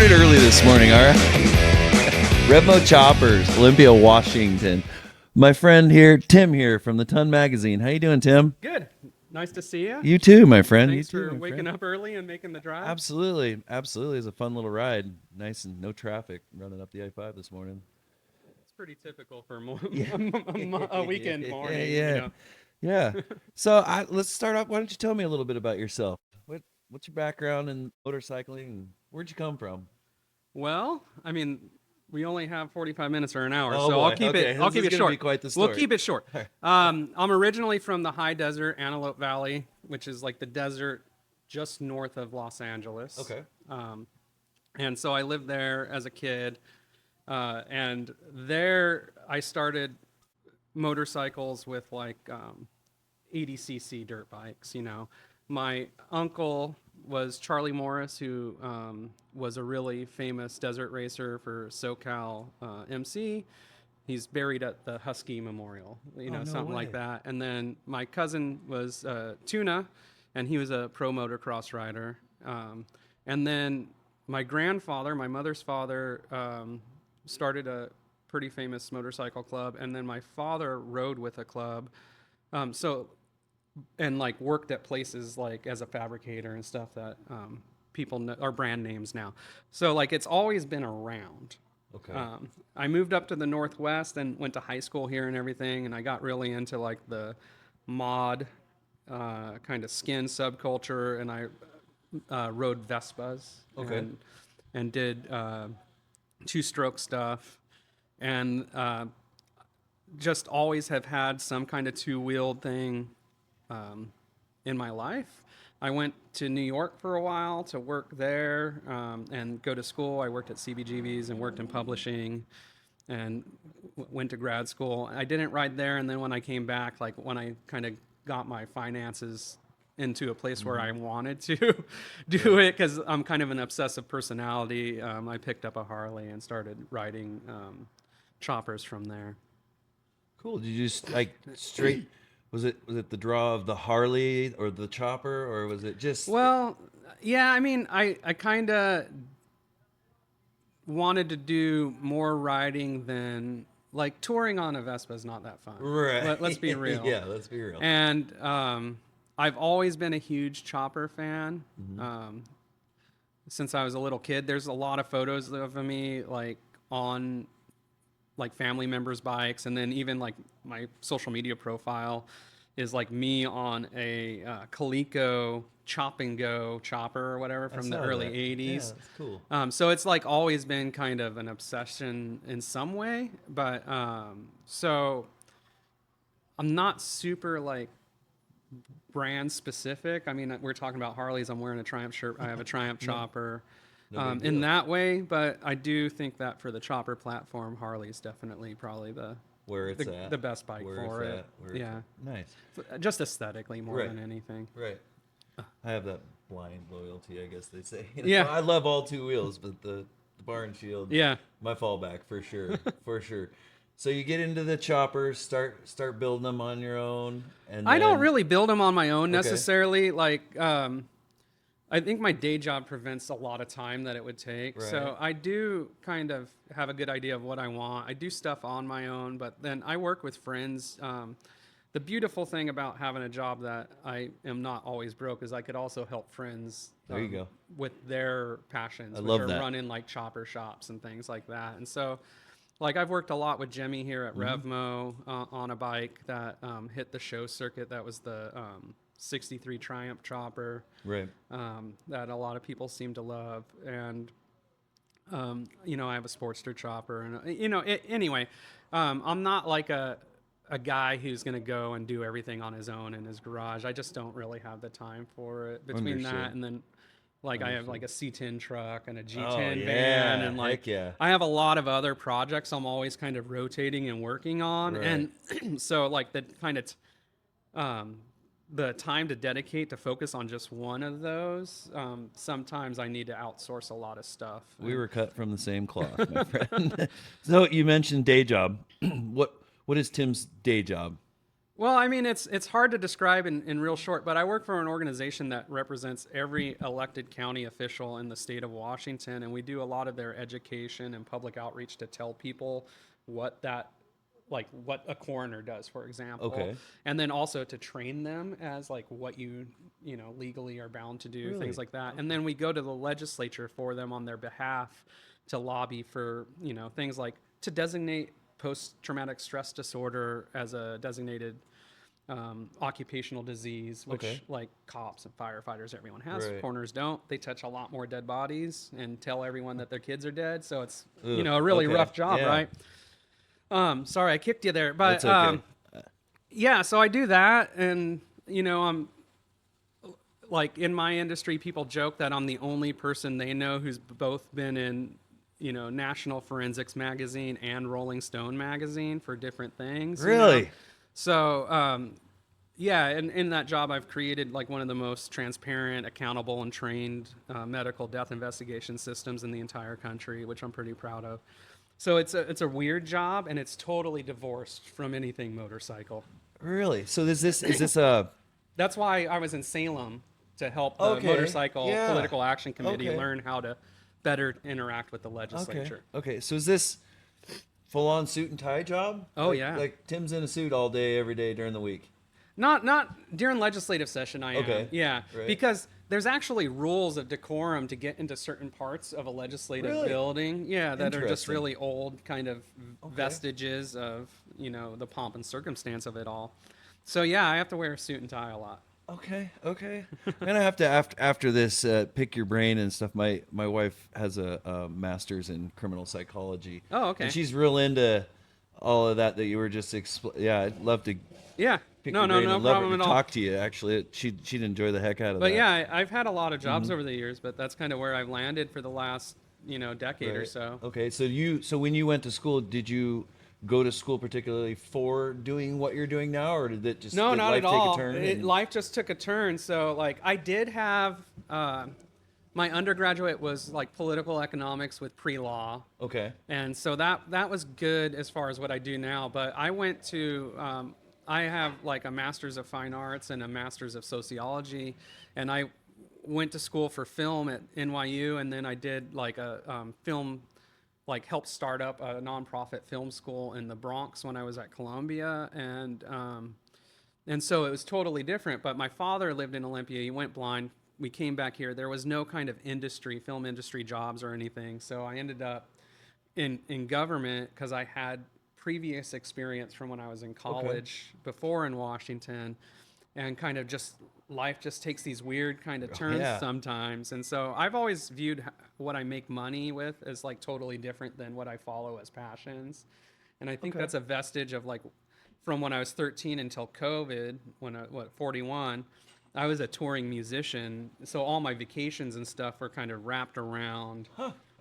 started early this morning, all right? Revmo Choppers, Olympia, Washington. My friend here, Tim here from the Ton Magazine. How you doing, Tim? Good. Nice to see you. You too, my friend. Thanks you too, for my waking friend. up early and making the drive. Absolutely. Absolutely. It's a fun little ride. Nice and no traffic running up the I-5 this morning. It's pretty typical for Yeah. a weekend morning. Yeah. Yeah. So let's start off. Why don't you tell me a little bit about yourself? What's your background in motorcycling and where'd you come from? Well, I mean, we only have 45 minutes or an hour, Oh, so boy. I'll keep Okay. it. I'll This keep is it gonna short. be quite the We'll story. keep it short. All right. I'm originally from the high desert Antelope Valley, which is like the desert just north of Los Angeles. Okay. And so I lived there as a kid, and there I started motorcycles with like 80cc dirt bikes. My uncle was Charlie Morris, who was a really famous desert racer for SoCal MC. He's buried at the Husky Memorial, No something way. like that. And then my cousin was Tuna, and he was a pro motocross rider. And then my grandfather, my mother's father, started a pretty famous motorcycle club, and then my father rode with a club. And like worked at places like as a fabricator and stuff that people know, are brand names now. So like it's always been around. Okay. I moved up to the Northwest and went to high school here and everything, and I got really into like the mod kind of skin subculture, and I rode Vespas. Okay. And did two-stroke stuff, and just always have had some kind of two-wheeled thing in my life. I went to New York for a while to work there and go to school. I worked at CBGB's and worked in publishing and went to grad school. I didn't ride there, and then when I came back, like when I kind of got my finances into a place where I wanted to do it, because I'm kind of an obsessive personality, I picked up a Harley and started riding choppers from there. Cool. Did you just like straight? Was it the draw of the Harley or the chopper, or was it just? Well, yeah, I mean, I kind of wanted to do more riding than like touring on a Vespa is not that fun. Right. Let's be real. Yeah, let's be real. And I've always been a huge chopper fan. Since I was a little kid, there's a lot of photos of me like on like family members' bikes, and then even like my social media profile is like me on a Coleco Chop and Go chopper or whatever from the early 80s. Yeah, that's cool. So it's like always been kind of an obsession in some way, but so I'm not super like brand specific. I mean, we're talking about Harleys. I'm wearing a Triumph shirt. I have a Triumph chopper. No big In deal. that way, but I do think that for the chopper platform, Harley's definitely probably Where it's at. the best bike Where for it's it. at, where it's Yeah, Nice. just aesthetically more Right. than anything. Right. I have that blind loyalty, I guess they say. Yeah. I love all two wheels, but the bar and shield. Yeah. My fallback for sure, for sure. So you get into the choppers, start building them on your own, and I don't then- really build them on my own Okay. necessarily. Like, I think my day job prevents a lot of time that it would take. Right. So I do kind of have a good idea of what I want. I do stuff on my own, but then I work with friends. The beautiful thing about having a job that I am not always broke is I could also help friends. There you go. With their passions, I which love are that. running like chopper shops and things like that. And so, like I've worked a lot with Jemmy here at Revmo on a bike that hit the show circuit. That was the 63 Triumph chopper. Right. That a lot of people seem to love. And, I have a Sportster chopper. And, anyway, I'm not like a guy who's going to go and do everything on his own in his garage. I just don't really have the time for it. Between Understood. that and then, like, I have like a C10 truck and a G10 Oh, van. yeah. And like, Heck yeah. I have a lot of other projects I'm always kind of rotating and working on. Right. And so like the kind of, the time to dedicate to focus on just one of those, sometimes I need to outsource a lot of stuff. We were cut from the same cloth, my friend. So you mentioned day job. What is Tim's day job? Well, I mean, it's hard to describe in real short, but I work for an organization that represents every elected county official in the state of Washington, and we do a lot of their education and public outreach to tell people what that, like what a coroner does, for example, Okay. and then also to train them as like what you know legally are bound to do, things Really? like that. And then we go to the legislature for them on their behalf to lobby for things like to designate post-traumatic stress disorder as a designated occupational disease, which Okay. like cops and firefighters, everyone has. Right. Coroners don't. They touch a lot more dead bodies and tell everyone that their kids are dead. So it's Ugh. a really Okay. rough job, Yeah. right? Sorry, I kicked you there, but That's okay. yeah. So I do that, and I'm like in my industry, people joke that I'm the only person they know who's both been in National Forensics magazine and Rolling Stone magazine for different things. Really? So yeah, and in that job, I've created like one of the most transparent, accountable, and trained medical death investigation systems in the entire country, which I'm pretty proud of. So it's a weird job, and it's totally divorced from anything motorcycle. Really? So is this a That's why I was in Salem to help the okay? Motorcycle Yeah. Political Action Committee Okay. learn how to better interact with the Okay. legislature. Okay. So is this full on suit and tie job? Oh, Like, yeah. Like Tim's in a suit all day, every day during the week. Not during legislative session. I Okay. am. Yeah, Right. because there's actually rules of decorum to get into certain parts of a legislative Really? building. Yeah, that are just Interesting. really old kind of Okay. vestiges of the pomp and circumstance of it all. So yeah, I have to wear a suit and tie a lot. Okay, okay. I'm gonna have to after this pick your brain and stuff. My wife has a master's in criminal psychology. Oh, okay. And she's real into all of that you were just yeah. I'd love to Yeah. pick No, your no, brain no and love problem to at all. talk to you. Actually, she'd enjoy the heck out of But that. yeah, I've had a lot of jobs over the years, but that's kind of where I've landed for the last decade or Right. so. Okay, so when you went to school, did you go to school particularly for doing what you're doing now, or did it just No, did not life at all. take a turn? and- Life just took a turn. So like I did have my undergraduate was like political economics with pre-law, Okay. and so that was good as far as what I do now. But I went to I have like a master's of fine arts and a master's of sociology, and I went to school for film at NYU, and then I did like a film, like helped start up a nonprofit film school in the Bronx when I was at Columbia, and so it was totally different. But my father lived in Olympia. He went blind. We came back here. There was no kind of industry, film industry jobs or anything. So I ended up in government because I had previous experience from when I was in college before in Washington, and kind of just life just takes these weird kind of turns Yeah. sometimes. And so I've always viewed what I make money with as like totally different than what I follow as passions. And I think Okay. that's a vestige of like from when I was 13 until COVID, when 41, I was a touring musician. So all my vacations and stuff were kind of wrapped around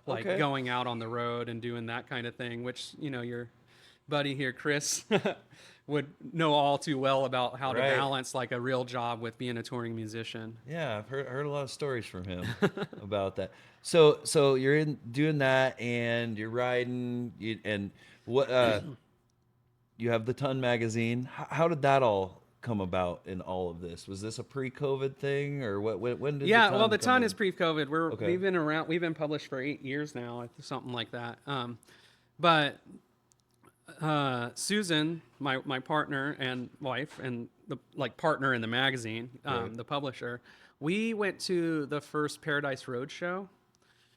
like okay. going out on the road and doing that kind of thing, which, your buddy here, Chris, would know all too well about how to Right. balance like a real job with being a touring musician. Yeah, I've heard a lot of stories from him about that. So you're in doing that, and you're riding, and what you have the Ton magazine. How did that all come about in all of this? Was this a pre-COVID thing, or what? When did Yeah, the well, the come ton in? is pre-COVID. Okay. We've been around. We've been published for 8 years now, something like that. But Susan, my partner and wife, and the like partner in the magazine, Right. the publisher, we went to the first Paradise Road show,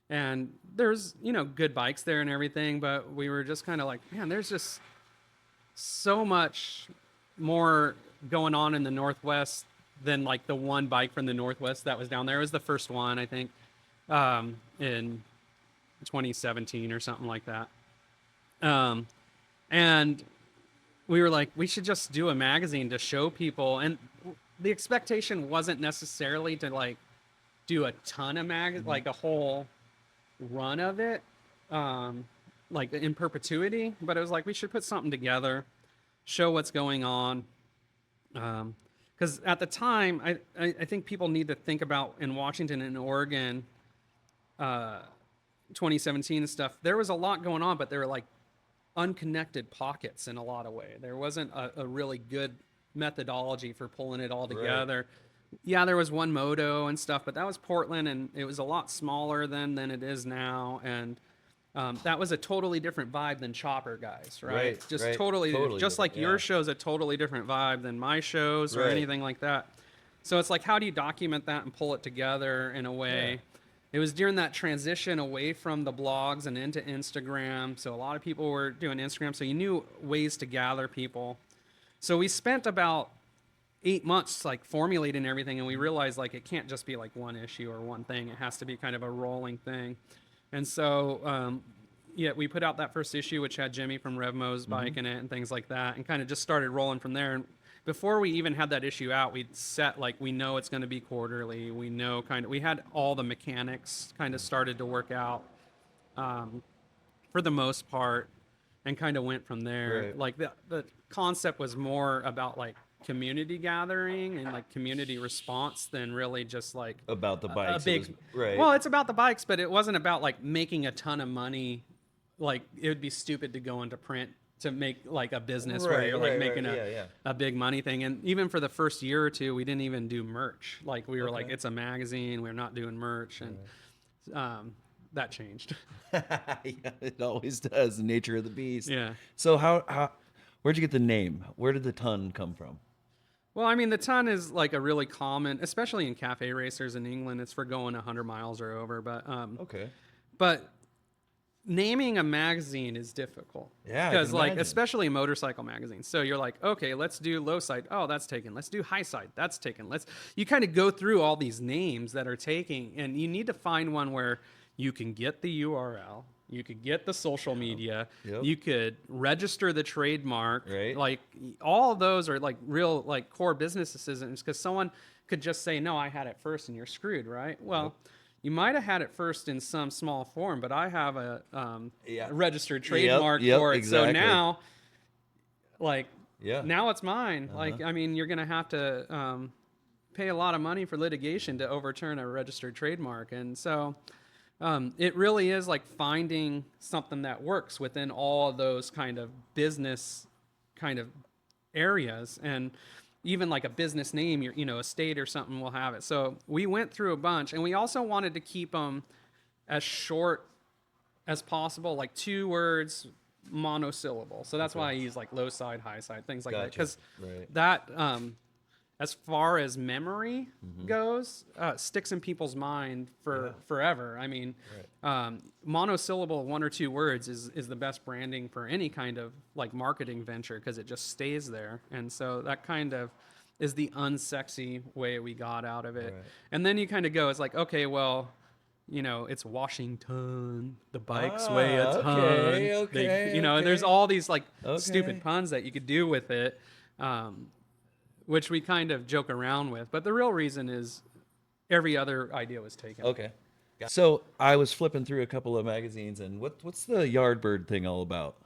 and there's good bikes there and everything, but we were just kind of like, man, there's just so much more going on in the Northwest than like the one bike from the Northwest that was down there. It was the first one, I think, in 2017 or something like that. And we were like, we should just do a magazine to show people. And the expectation wasn't necessarily to like do a ton of like a whole run of it, like in perpetuity. But it was like we should put something together, show what's going on. Because at the time, I think people need to think about in Washington and Oregon, 2017 and stuff. There was a lot going on, but there were like unconnected pockets in a lot of way. There wasn't a really good methodology for pulling it all Right. together. Yeah, there was one moto and stuff, but that was Portland, and it was a lot smaller then than it is now, and that was a totally different vibe than Chopper Guys, right? Right, Just right. totally, Totally just different, like your yeah. show's a totally different vibe than my shows or Right. anything like that. So it's like, how do you document that and pull it together in a way? Yeah. It was during that transition away from the blogs and into Instagram. So a lot of people were doing Instagram, so you knew ways to gather people. So we spent about 8 months like formulating everything, and we realized like it can't just be like one issue or one thing. It has to be kind of a rolling thing. And so yeah, we put out that first issue, which had Jimmy from Revmo's bike in it and things like that, and kind of just started rolling from there. And before we even had that issue out, we'd set like, we know it's going to be quarterly. We know we had all the mechanics kind of started to work out for the most part, and kind of went from there. Right. Like the concept was more about like community gathering and like community response than really just like About the bikes. a big It was, right. well, it's about the bikes, but it wasn't about like making a ton of money. Like it would be stupid to go into print to make like a business where Right, you're like right, making right. Yeah, yeah. a big money thing. And even for the first year or two, we didn't even do merch. Like we were like, Okay. it's a magazine, we're not doing merch. And that changed. Yeah, it always does. The nature of the beast. Yeah. So where'd you get the name? Where did the ton come from? Well, I mean, the ton is like a really common, especially in cafe racers in England. It's for going 100 miles or over. Okay. But naming a magazine is difficult. Yeah, I because can like imagine. especially motorcycle magazines. So you're like, okay, let's do low side. Oh, that's taken. Let's do high side. That's taken. You kind of go through all these names that are taking, and you need to find one where you can get the URL. You could get the social media. Yep. You could register the trademark. Right. Like all of those are like real like core business decisions, because someone could just say, no, I had it first, and you're screwed, right? Well, you might have had it first in some small form, but I have a Yeah. registered trademark yep, for it. exactly. So now, like, Yeah. now it's mine. Like, I mean, you're going to have to pay a lot of money for litigation to overturn a registered trademark. And so it really is like finding something that works within all of those kind of business kind of areas. And even like a business name, a state or something will have it. So we went through a bunch, and we also wanted to keep them as short as possible, like 2 words, monosyllable. So that's why I use like low side, high side, things like that. Gotcha. Because Right. that, as far as memory goes, sticks in people's mind for forever. I mean, monosyllable, 1 or 2 words is the best branding for any kind of like marketing venture, because it just stays there. And so that kind of is the unsexy way we got out of it. Right. And then you kind of go, it's like, okay, well, it's Washington. The bikes weigh a ton. Okay, And there's all these like Okay. stupid puns that you could do with it, which we kind of joke around with. But the real reason is every other idea was taken. Okay. So I was flipping through a couple of magazines, and what's the Yardbird thing all about?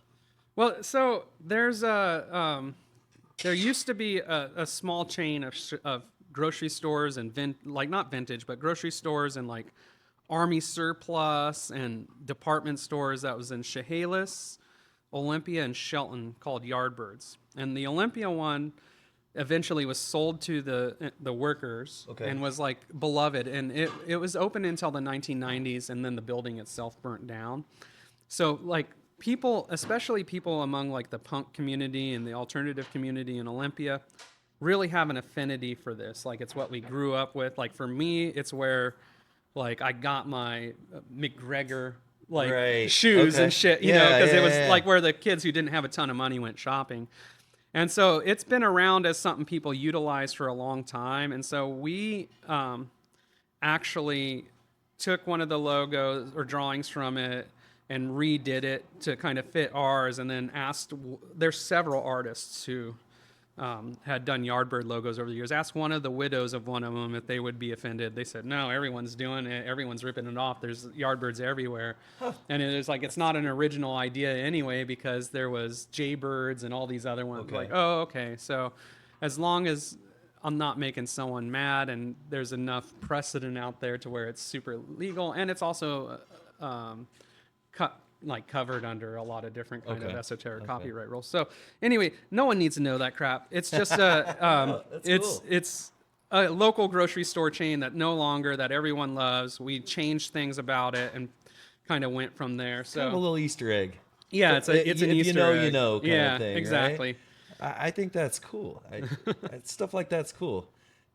Well, so there's there used to be a small chain of grocery stores and not vintage, but grocery stores and like Army surplus and department stores that was in Chehalis, Olympia, and Shelton, called Yardbirds. And the Olympia one eventually was sold to the workers, Okay. and was like beloved. And it was open until the 1990s, and then the building itself burnt down. So like people, especially people among like the punk community and the alternative community in Olympia, really have an affinity for this. Like it's what we grew up with. Like for me, it's where like I got my McGregor like Right. shoes Okay. and shit, Yeah, because it yeah, was yeah. like where the kids who didn't have a ton of money went shopping. And so it's been around as something people utilize for a long time. And so we actually took one of the logos or drawings from it and redid it to kind of fit ours, and then there's several artists who had done Yardbird logos over the years. Asked one of the widows of one of them if they would be offended. They said, no, everyone's doing it. Everyone's ripping it off. There's Yardbirds everywhere. And it was like, it's not an original idea anyway, because there was Jaybirds and all these other ones. Okay. Like, oh, okay. So as long as I'm not making someone mad, and there's enough precedent out there to where it's super legal, and it's also like covered under a lot of different kind of Okay. esoteric Okay. copyright rules. So anyway, no one needs to know that crap. It's just Oh, that's cool. it's a local grocery store chain that no longer that everyone loves. We changed things about it and kind of went from there. Kind of a So little Easter egg. yeah, For, it's an if you know, Easter you egg. know, kind of Yeah, thing, right? exactly. I think that's cool. Stuff like that's cool.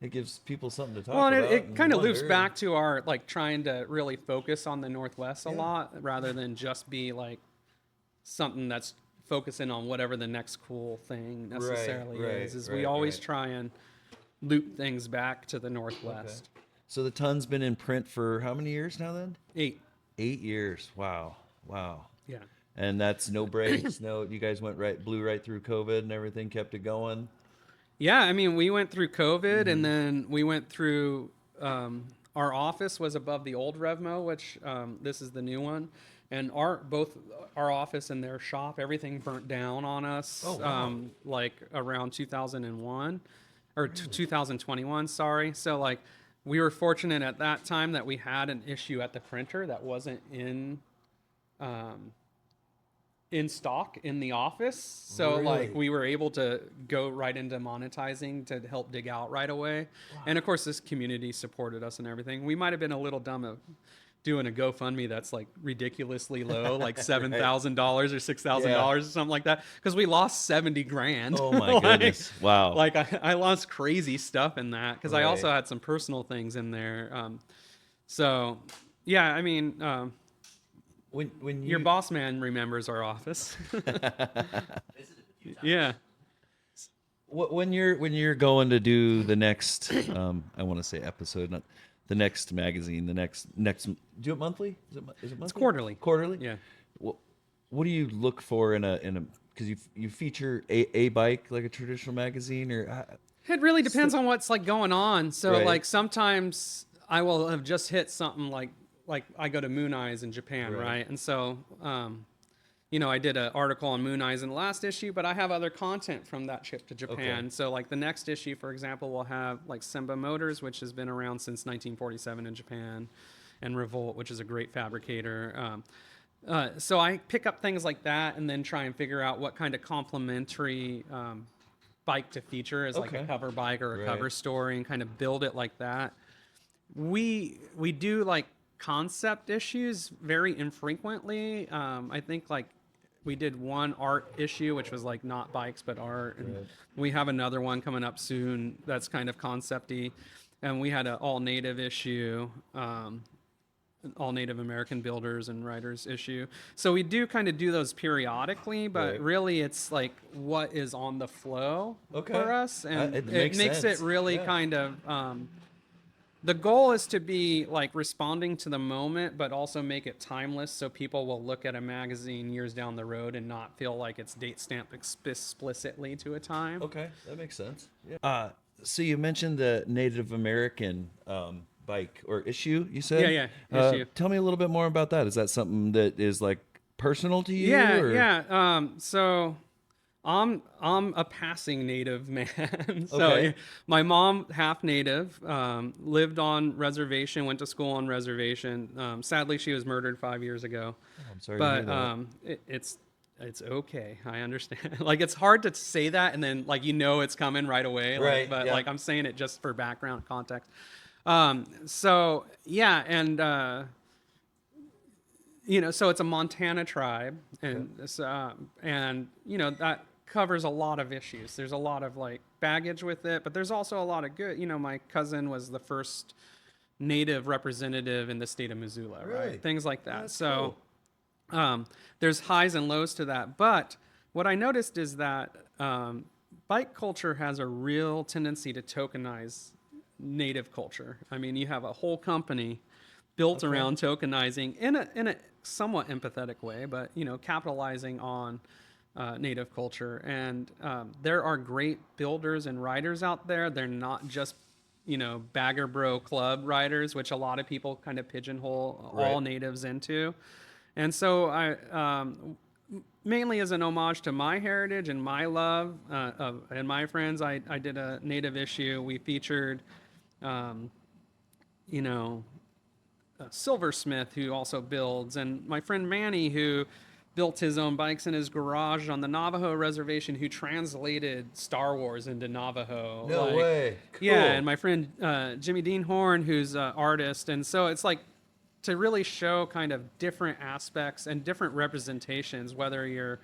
It gives people something to Well, talk and about it and kind of loops wonder. And, back to our like trying to really focus on the Northwest a yeah. lot rather than just be like something that's focusing on whatever the next cool thing necessarily is we always Right. try and loop things back to the Okay. Northwest. So the Ton's been in print for how many years now then? 8. 8 years. Wow. Wow. Yeah. And that's no breaks. No, you guys blew right through COVID and everything, kept it going. Yeah, I mean, we went through COVID and then we went through our office was above the old Revmo, which this is the new one. And both our office and their shop, everything burnt down on us Oh, wow. like around 2001 or 2021, sorry. So like we were fortunate at that time that we had an issue at the printer that wasn't um, in stock in the office. So Really? like we were able to go right into monetizing to help dig out right away. And of course this community supported us and everything. We might have been a little dumb of doing a GoFundMe that's like ridiculously low, like $7,000 or $6,000 Yeah. or something like that, because we lost 70 grand. Oh my Like- goodness. Wow. Like I lost crazy stuff in that because I also Right. had some personal things in there. So yeah, I mean, When you your boss man remembers our office. Yeah. when you're going to do the next I want to say episode, not the next magazine, the next do it monthly? Is it monthly? It's quarterly. Quarterly? Yeah. What do you look for in a because you feature a bike like a traditional magazine or It really depends on what's like going on. So Right. like sometimes I will have just hit something like I go to Moon Eyes in Japan, Right. right? And so you know, I did an article on Moon Eyes in the last issue, but I have other content from that trip to Japan. Okay. So like the next issue, for example, will have like Semba Motors, which has been around since 1947 in Japan, and Revolt, which is a great fabricator. So I pick up things like that and then try and figure out what kind of complementary bike to feature as like a Okay. cover bike or a Right. cover story and kind of build it like that. We do like concept issues very infrequently. I think like we did one art issue, which was like not bikes but art, and Right. we have another one coming up soon that's kind of concepty. And we had an all native issue, all Native American builders and writers issue. So we do kind of do those periodically, but Right. really it's like what is on the flow Okay. for us, and It it makes makes sense. it really Yeah. kind of. The goal is to be like responding to the moment, but also make it timeless so people will look at a magazine years down the road and not feel like it's date stamped explicitly to a time. Okay, that makes sense. Yeah. So you mentioned the Native American bike or issue. You said, Yeah, yeah, issue. Tell me a little bit more about that. Is that something that is like personal to you? Yeah, or? yeah. So I'm a passing Native man. So Okay. yeah, my mom, half Native, lived on reservation, went to school on reservation. Sadly, she was murdered 5 years ago. I'm sorry to hear But that. it's okay. I understand. Like it's hard to say that and then like you know it's coming right away. Like, Right, but yeah. like I'm saying it just for background context. So yeah, and you know, so it's a Montana tribe, and and you know that covers a lot of issues. There's a lot of like baggage with it, but there's also a lot of good. You know, my cousin was the first Native representative in the state of Missoula, Really? right? Things like that. That's So cool. there's highs and lows to that. But what I noticed is that bike culture has a real tendency to tokenize Native culture. I mean, you have a whole company built Okay. around tokenizing in a somewhat empathetic way, but you know, capitalizing on Native culture. And there are great builders and riders out there. They're not just you know bagger bro club riders, which a lot of people kind of pigeonhole all Right. natives into. And so I mainly as an homage to my heritage and my love and my friends, I did a Native issue. We featured, you know, silversmith who also builds, and my friend Manny who built his own bikes in his garage on the Navajo reservation, who translated Star Wars into Navajo. No way. Yeah, Cool. and my friend Jimmy Dean Horn, who's an artist, and so it's like to really show kind of different aspects and different representations, whether you're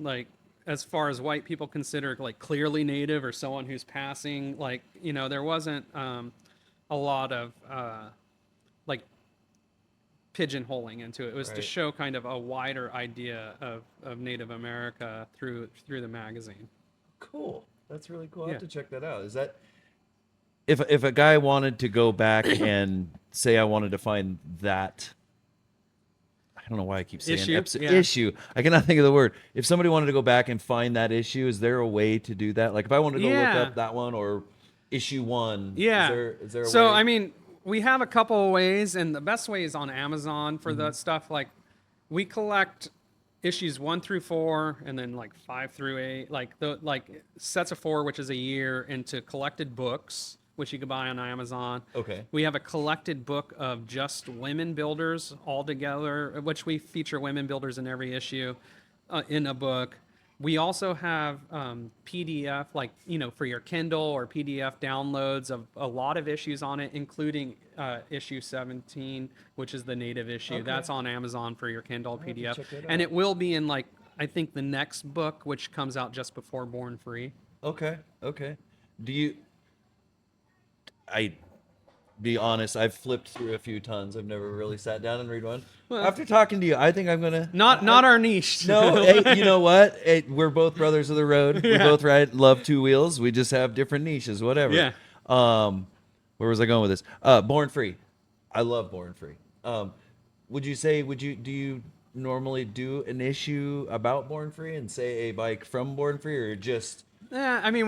like as far as white people consider like clearly native or someone who's passing, like there wasn't a lot of like pigeonholing into it. It was to Right. show kind of a wider idea of Native America through the magazine. Cool. That's really cool. I Yeah. have to check that out. Is that if a guy wanted to go back and say I wanted to find that, I don't know why I keep saying Issue? Yeah. issue. I cannot think of the word. If somebody wanted to go back and find that issue, is there a way to do that? Like if I wanted to go Yeah. look up that one or issue 1, Yeah. is there a So way? I mean, we have a couple of ways, and the best way is on Amazon for that stuff. Like we collect issues 1 through 4, and then like 5 through 8, like sets of 4, which is a year, into collected books, which you can buy on Amazon. Okay. We have a collected book of just women builders all together, which we feature women builders in every issue in a book. We also have PDF, like, for your Kindle or PDF downloads of a lot of issues on it, including issue 17, which is the native issue. Okay. That's on Amazon for your Kindle have to PDF. check that And out. it will be in, like, I think the next book, which comes out just before Born Free. Okay. Okay. Do you I be honest, I've flipped through a few tons. I've never really sat down and read one. Well, After talking to you, I think I'm going to Not our niche. No, hey, you know what? Hey, we're both brothers of the road. We both love two wheels. We just have different niches, whatever. Yeah. Where was I going with this? Born Free. I love Born Free. Do you normally do an issue about Born Free and say a bike from Born Free, or just Yeah, I mean,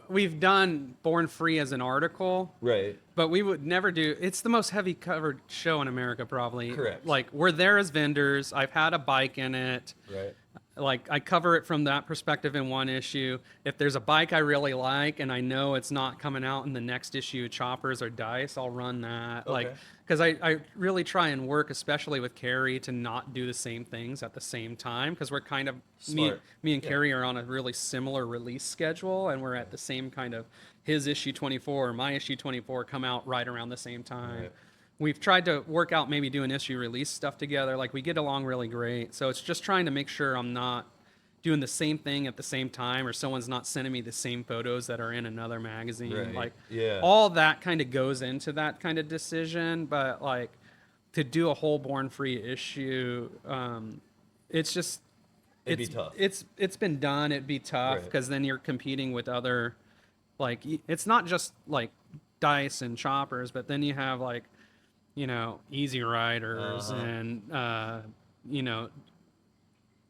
we've done Born Free as an article. right? But we would never do. It's the most heavy covered show in America, probably. Correct. Like we're there as vendors. I've had a bike in it. Right. Like I cover it from that perspective in one issue. If there's a bike I really like and I know it's not coming out in the next issue, choppers or dice, I'll run that. Okay. Like because I really try and work, especially with Carrie, to not do the same things at the same time, because we're kind of Smart. me and Yeah. Carrie are on a really similar release schedule, and we're at the same kind of his issue 24 or my issue 24 come out right around the same time. Right. We've tried to work out maybe doing issue release stuff together. Like we get along really great. So it's just trying to make sure I'm not doing the same thing at the same time, or someone's not sending me the same photos that are in another magazine. Right. Like Yeah. all that kind of goes into that kind of decision. But like to do a whole Born Free issue, it's just It'd be tough. It's been done. It'd be tough Right. because then you're competing with other, like it's not just like dice and choppers, but then you have like, Easy Riders Uh-huh. and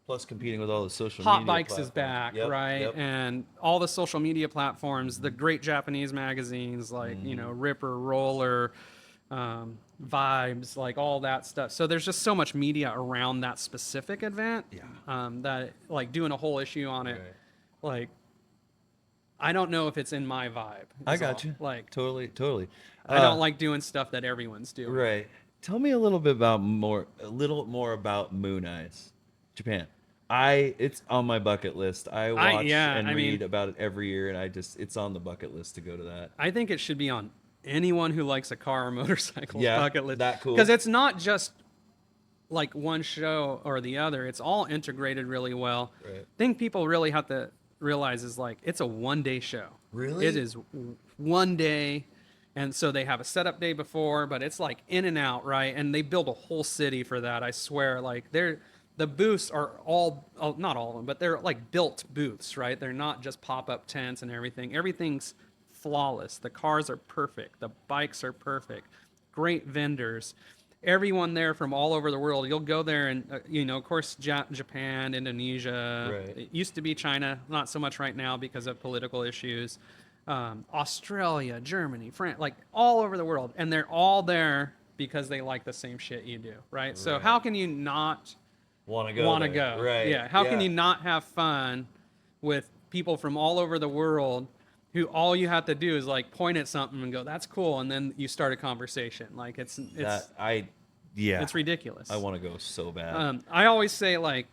Plus competing with all the social Hot media Bikes is platforms. back, Yep, right? yep. And all the social media platforms, the great Japanese magazines like Ripper, Roller, Vibes, like all that stuff. So there's just so much media around that specific event. Yeah. That like doing a whole issue on it, Right. like I don't know if it's in my vibe. I is got all. you. Like Totally. I don't like doing stuff that everyone's doing. Right. Tell me a little bit about a little more about Moon Eyes, Japan. It's on my bucket list. I watch and read about it every year, and it's on the bucket list to go to that. I think it should be on anyone who likes a car or motorcycle Yeah, bucket list. that cool. Because it's not just like one show or the other. It's all integrated really well. Right. Thing people really have to realize is like it's a 1-day show. Really? It is one day. And so they have a setup day before, but it's like in and out, right? And they build a whole city for that. I swear, like the booths are not all of them, but they're like built booths, right? They're not just pop-up tents and everything. Everything's flawless. The cars are perfect. The bikes are perfect. Great vendors. Everyone there from all over the world. You'll go there and, of course, Japan, Indonesia. Right. It used to be China, not so much right now because of political issues. Australia, Germany, France, like all over the world. And they're all there because they like the same shit you do, right? So Right. how can you not Want to go? want to there. go? Right. Yeah. How can you not have fun with people from all over the world who all you have to do is like point at something and go, "That's cool," and then you start a conversation. Like Yeah, it's ridiculous. I want to go so bad. I always say like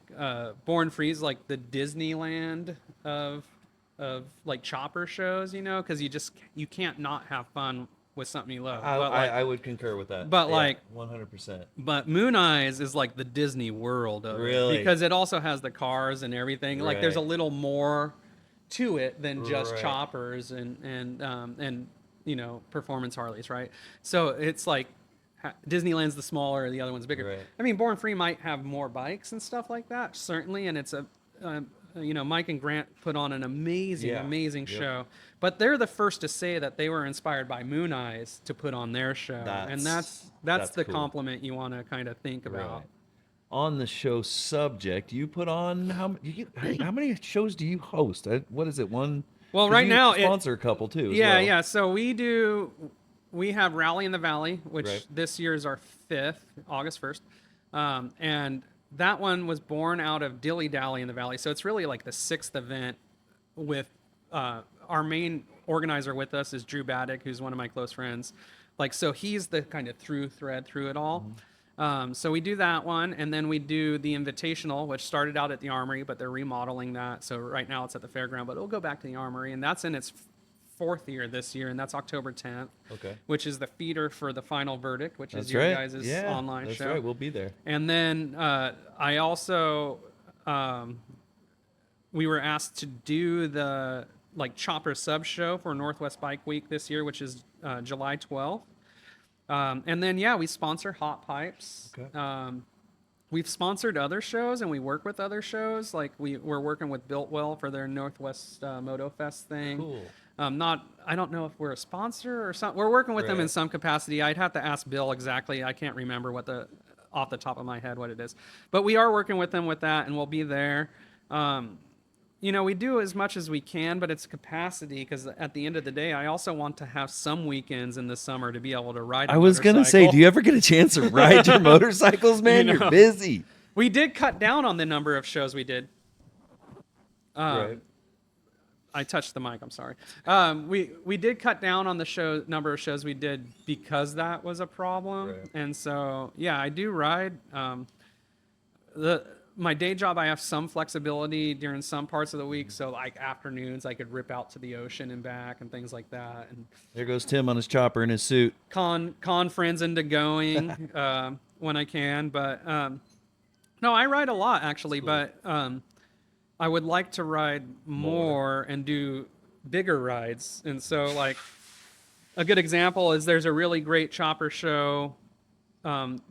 Born Free is like the Disneyland of like chopper shows, you know, because you can't not have fun with something you love. I would concur with that. But Yeah, like 100%. but Moon Eyes is like the Disney world of it Really? because it also has the cars and everything. Like there's a Right. little more to it than just Right. choppers and you know performance Harleys, right? So it's like Disneyland's the smaller, the other one's bigger. Right. I mean, Born Free might have more bikes and stuff like that, certainly, and it's you know, Mike and Grant put on an amazing, Yeah. amazing Yep. show. But they're the first to say that they were inspired by Moon Eyes to put on their show, and that's the cool. compliment you want to kind of think about. Right. On the show subject, you put on how many shows do you host? What is it? One? Well, 'Cause right you now sponsor a couple too. As yeah, well. yeah. So we have Rally in the Valley, which Right. this year is our 5th, August 1st. And that one was born out of Dilly Dally in the Valley. So it's really like the 6th event with our main organizer with us is Drew Baddick, who's one of my close friends. Like, so he's the kind of through thread through it all. So we do that one, and then we do the Invitational, which started out at the Armory, but they're remodeling that. So right now it's at the fairground, but it'll go back to the Armory, and that's in its 4th year this year, and that's October 10th. Okay. Which is the feeder for the Final Verdict, which That's is your right. guys' Yeah, online that's show. right. We'll be there. And then I also we were asked to do the like chopper sub show for Northwest Bike Week this year, which is July 12th. And then yeah, we sponsor Hot Pipes. Okay. We've sponsored other shows and we work with other shows. Like we're working with Builtwell for their Northwest Moto Fest thing. Cool. I don't know if we're a sponsor or something. We're working with them in Right. some capacity. I'd have to ask Bill exactly. I can't remember off the top of my head what it is. But we are working with them with that, and we'll be there. You know, we do as much as we can, but it's capacity because at the end of the day, I also want to have some weekends in the summer to be able to ride. I was gonna say, do you ever get a chance to ride your motorcycles, man? You know. You're busy. We did cut down on the number of shows we did. Right. I touched the mic. I'm sorry. We did cut down on the number of shows we did because that was a problem. Right. And so yeah, I do ride. My day job, I have some flexibility during some parts of the week. So like afternoons, I could rip out to the ocean and back and things like that. And There goes Tim on his chopper in his suit. con friends into going when I can. But no, I ride a lot actually. Cool. But I would like to ride more and do bigger rides. And so like a good example is there's a really great chopper show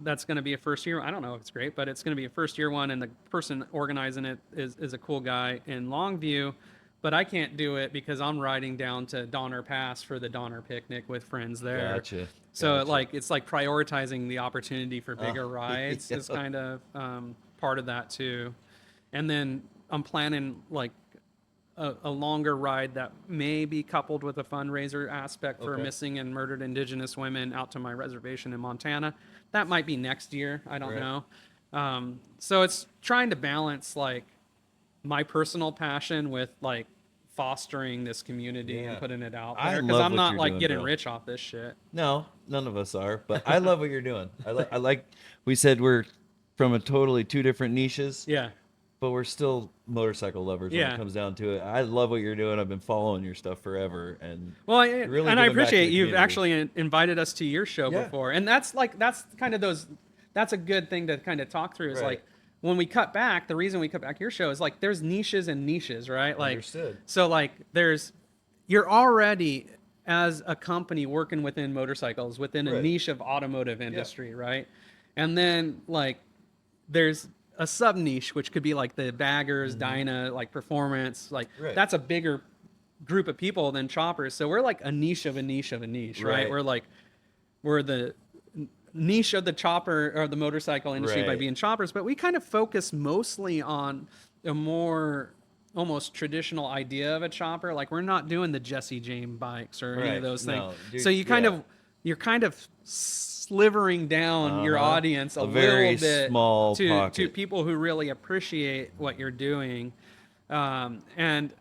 that's going to be a first year. I don't know if it's great, but it's going to be a first year one, and the person organizing it is a cool guy in Longview. But I can't do it because I'm riding down to Donner Pass for the Donner picnic with friends there. Gotcha. So Gotcha. it's like prioritizing the opportunity for bigger rides yeah. is kind of part of that too. And then I'm planning like a longer ride that may be coupled with a fundraiser aspect for Okay. missing and murdered Indigenous women out to my reservation in Montana. That might be next year. I don't Right. know. So it's trying to balance like my personal passion with like fostering this community Yeah. and putting it out I there because love I'm what not you're like doing, getting Bill. rich off this shit. No, none of us are, but I love what you're doing. I like. We said we're from a totally two different niches, Yeah. but we're still motorcycle lovers when Yeah. it comes down to it. I love what you're doing. I've been following your stuff forever, and Well, really and I giving back to appreciate the you've community. actually invited us to your show Yeah. before, and that's kind of those. That's a good thing to kind of talk through. Is Right. like when we cut back, the reason we cut back your show is like there's niches and niches, right? Like Understood. so like you're already as a company working within motorcycles within a Right. niche of automotive industry, right? And then like there's a sub niche which could be like the baggers, Dyna, like performance, like Right. that's a bigger group of people than choppers. So we're like a niche of a niche of a niche, right? Right. We're the niche of the chopper or the motorcycle industry by Right. being choppers, but we kind of focus mostly on a more almost traditional idea of a chopper. Like we're not doing the Jesse James bikes or any Right. of those No, things. dude, So you're yeah. kind of slivering down your Uh-huh. audience a very little bit small to pocket. people who really appreciate what you're doing. And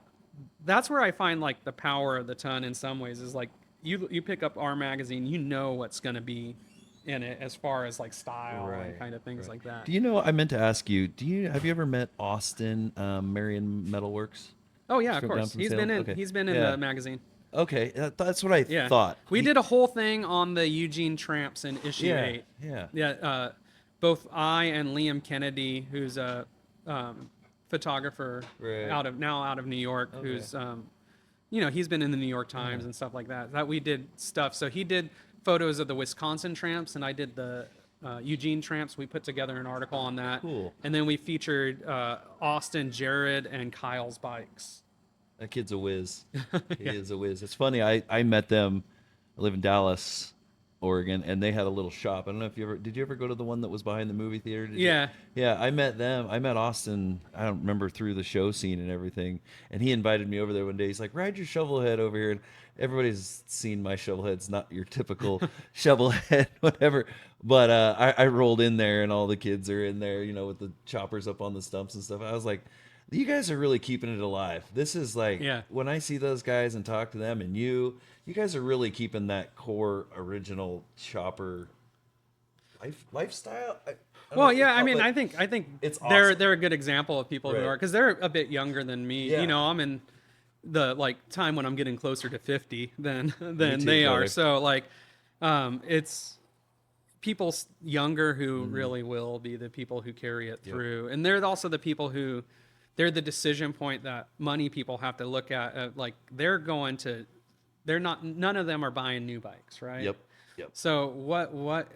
that's where I find like the power of the ton in some ways is like you pick up our magazine, you know what's going to be in it as far as like style and Right. kind of things Right. like that. Do you know? I meant to ask you. Have you ever met Austin Marion Metalworks? Oh yeah, He's of from down course. from Salem. Okay. He's been in Yeah. the magazine. Okay. That's what I Yeah. thought. We did a whole thing on the Eugene Tramps in issue Yeah. 8. Yeah. Yeah, both I and Liam Kennedy, who's a photographer Right. out of New York, Okay. who's he's been in the New York Yeah. Times and stuff like that. That we did stuff. So he did photos of the Wisconsin Tramps, and I did the Eugene Tramps. We put together an article on that, Cool. and then we featured Austin, Jared, and Kyle's bikes. That kid's a whiz. He Yeah. is a whiz. It's funny. I met them. I live in Dallas, Oregon, and they had a little shop. I don't know if you ever go to the one that was behind the movie theater? Did you? Yeah. Yeah, I met them. I met Austin. I don't remember through the show scene and everything. And he invited me over there one day. He's like, "Ride your shovel head over here." And everybody's seen my shovel head. It's not your typical shovel head, whatever. But I rolled in there, and all the kids are in there, with the choppers up on the stumps and stuff. I was like, you guys are really keeping it alive. This is like, Yeah. when I see those guys and talk to them, and you guys are really keeping that core original chopper lifestyle. I don't know Well, what you yeah, I call mean, it. I think It's they're awesome. they're a good example of people who Right. are because they're a bit younger than me. Yeah. I'm in the like time when I'm getting closer to 50 than too, they are. brother. So like, it's people younger who really will be the people who carry it through, and they're also the people who they're the decision point that money people have to look at. Like they're not none of them are buying new bikes, right? Yep. Yep. So what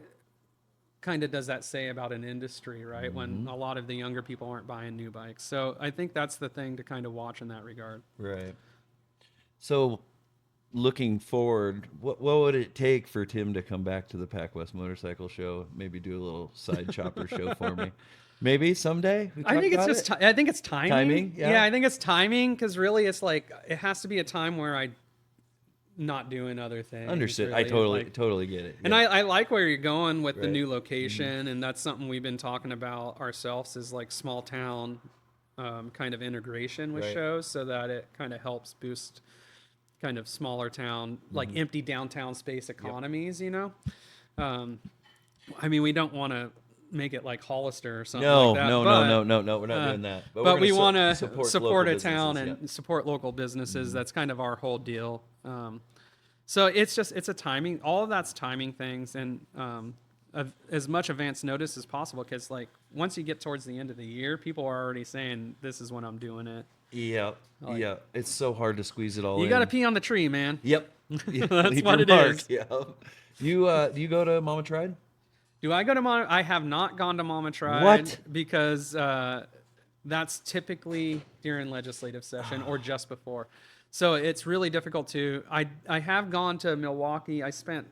kind of does that say about an industry, right? When a lot of the younger people aren't buying new bikes. So I think that's the thing to kind of watch in that regard. Right. So, looking forward, what would it take for Tim to come back to the Pac West Motorcycle Show? Maybe do a little side chopper show for me. Maybe someday. We I talk think it's about just it? I think it's timing. Timing, yeah. I think it's timing because really it's like it has to be a time where I not doing other things. Understood. Really. I totally Like, totally get it. and Yeah. I like where you're going with the Right. new location, and that's something we've been talking about ourselves is like small town kind of integration with Right. shows, so that it kind of helps boost kind of smaller town, like empty downtown space economies. I mean, we don't want to make it like Hollister or something No, like that. no, but, no, no, no. We're not doing that. But, we're gonna we want to local support a town businesses, and support local businesses. That's kind of our whole deal. So it's a timing. All of that's timing things, and as much advance notice as possible. Because like once you get towards the end of the year, people are already saying this is when I'm doing it. Yeah. Yeah. It's so hard to squeeze it all You in. got to pee on the tree, man. Yep. Yeah, That's leave what your it mark. is. Yeah. Do you go to Mama Tried? Do I go to Mama? I have not gone to Mama Tried. What? Because that's typically during legislative session or just before. So it's really difficult to. I have gone to Milwaukee. I spent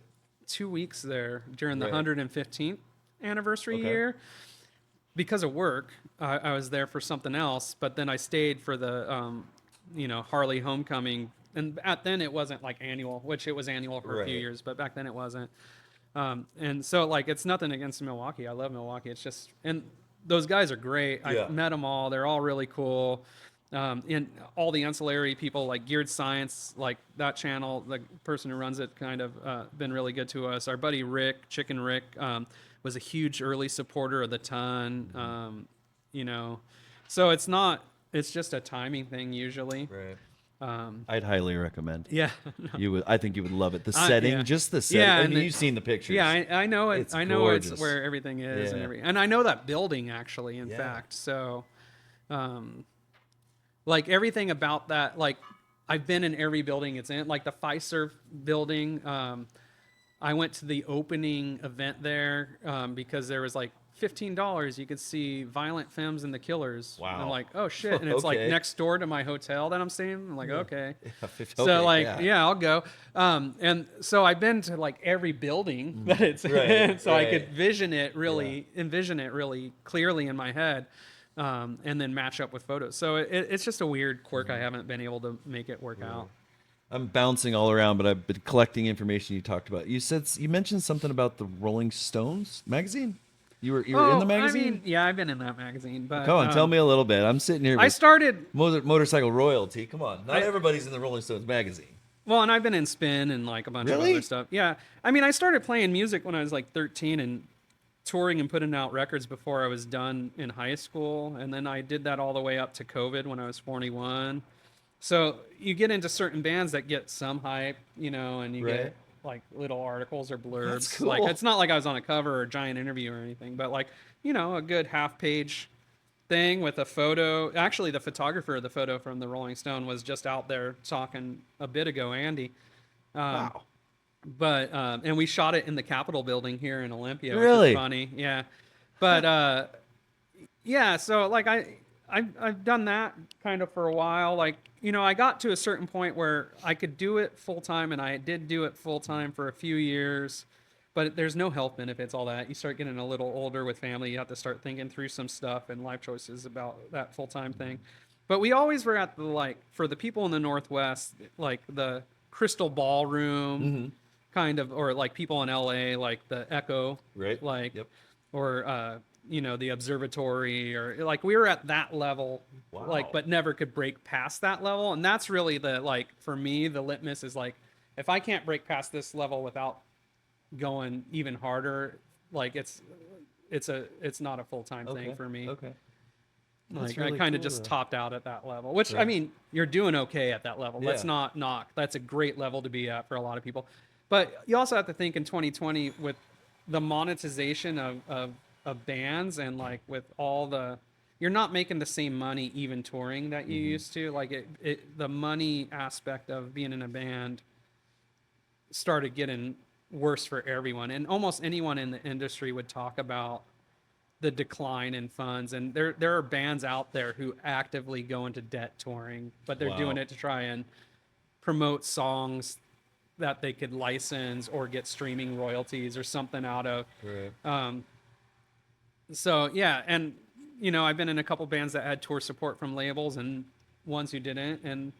2 weeks there during the Right. 115th anniversary Okay. year. Because of work, I was there for something else, but then I stayed for the, Harley Homecoming. And then it wasn't like annual, which it was annual for a few Right. years, but back then it wasn't. And so like it's nothing against Milwaukee. I love Milwaukee. It's just and those guys are great. Yeah. I've met them all. They're all really cool. And all the ancillary people like Geared Science, like that channel, the person who runs it, kind of been really good to us. Our buddy Rick, Chicken Rick, was a huge early supporter of the ton. So it's just a timing thing usually. Right. Um, I'd highly recommend. yeah. I think you would love it. The setting, yeah. just the setting. Yeah, I and mean, the- you've seen the pictures. Yeah, I know it. It's I know gorgeous. it's where everything is Yeah. and I know that building actually. In Yeah. fact, so, like everything about that, like I've been in every building it's in. Like the Fiserv building, I went to the opening event there because there was like $15. You could see Violent Femmes and the Killers. Wow. And I'm like, oh shit! And it's like Okay. next door to my hotel that I'm staying. I'm like, okay. So Okay, like, yeah, I'll go. And so I've been to like every building that it's Right, in, so I right. could envision it really clearly in my head, and then match up with photos. So it's just a weird quirk. I haven't been able to make it work out. I'm bouncing all around, but I've been collecting information you talked about. You mentioned something about the Rolling Stones magazine. You were in the I mean, magazine? yeah, I've been in that magazine, but Come on, tell me a little bit. I'm sitting here I with started. motorcycle royalty. Come on, not I everybody's in the Rolling Stones magazine. Well, and I've been in Spin and like a bunch of other Really? stuff. Yeah, I mean, I started playing music when I was like 13 and touring and putting out records before I was done in high school, and then I did that all the way up to COVID when I was 41. So you get into certain bands that get some hype, and you Right. get like little articles or That's blurbs. Like cool. it's not like I was on a cover or a giant interview or anything, but like a good half page thing with a photo. Actually, the photographer of the photo from the Rolling Stone was just out there talking a bit ago, Andy. Um, Wow. but and we shot it in the Capitol building here in Olympia, which is Really? funny. Yeah, but yeah, so like I've done that kind of for a while. Like I got to a certain point where I could do it full time, and I did do it full time for a few years. But there's no health benefits, all that. You start getting a little older with family. You have to start thinking through some stuff and life choices about that full time thing. But we always were at the for the people in the Northwest, like the Crystal Ballroom, Mm-hmm. kind of, or like people in LA, like the Echo, Right. like, Yep. or the observatory, or like we were at that level, like, Wow. but never could break past that level. And that's really the like for me, the litmus is like if I can't break past this level without going even harder, like it's not a full time thing Okay. for me. Okay. That's Like I really kind of cool, just though. topped out at that level, which I Right. mean, you're doing okay at that level. Let's Yeah. not knock. That's a great level to be at for a lot of people. But you also have to think in 2020 with the monetization of bands and like with all the you're not making the same money even touring that you Mm-hmm. used to. Like the money aspect of being in a band started getting worse for everyone, and almost anyone in the industry would talk about the decline in funds. And there are bands out there who actively go into debt touring, but they're doing Wow. it to try and promote songs that they could license or get streaming royalties or something out of. Right. Um, so yeah, and I've been in a couple bands that had tour support from labels and ones who didn't, and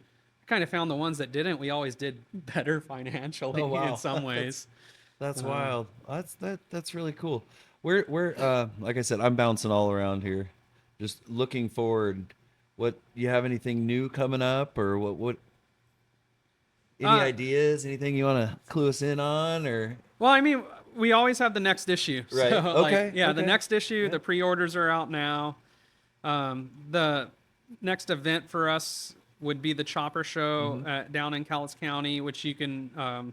kind of found the ones that didn't, we always did better financially Oh in wow. some that's ways. that's Um, wild. That's really cool. We're like I said, I'm bouncing all around here. Just looking forward. What you have anything new coming up or what any uh, ideas, anything you want to clue us in on or well, I mean, we always have the next issue. right? So, like, Okay. yeah, the Okay. next issue, Yeah. the pre orders are out now. The next event for us would be the Chopper Show Mm-hmm. down in Callis County, which you can,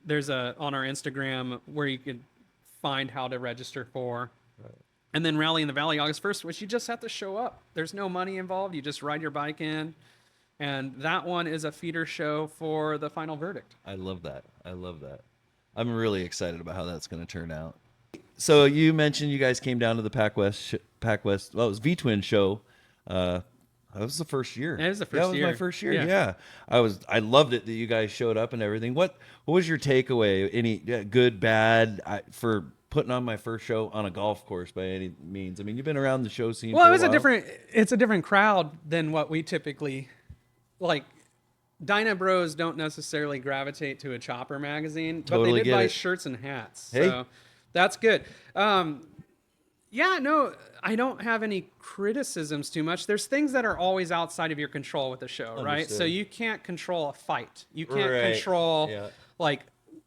there's on our Instagram where you can find how to register for. Right. And then Rally in the Valley August 1st, which you just have to show up. There's no money involved. You just ride your bike in. And that one is a feeder show for the final verdict. I love that. I love that. I'm really excited about how that's going to turn out. So you mentioned you guys came down to the Pac West. Well, it was V Twin show. That was the first year. It was the Yeah, first it was year. my first year. Yeah. Yeah, I loved it that you guys showed up and everything. What was your takeaway? Any good, bad for putting on my first show on a golf course by any means? I mean, you've been around the show scene. Well, For it was a while. it's a different crowd than what we typically like. Dyna Bros don't necessarily gravitate to a Chopper magazine, but Totally they did get buy it. shirts and hats. Hey. So that's good. Yeah, no, I don't have any criticisms too much. There's things that are always outside of your control with the show, right? So Understood. you can't control a fight. You can't Right. control Yeah. like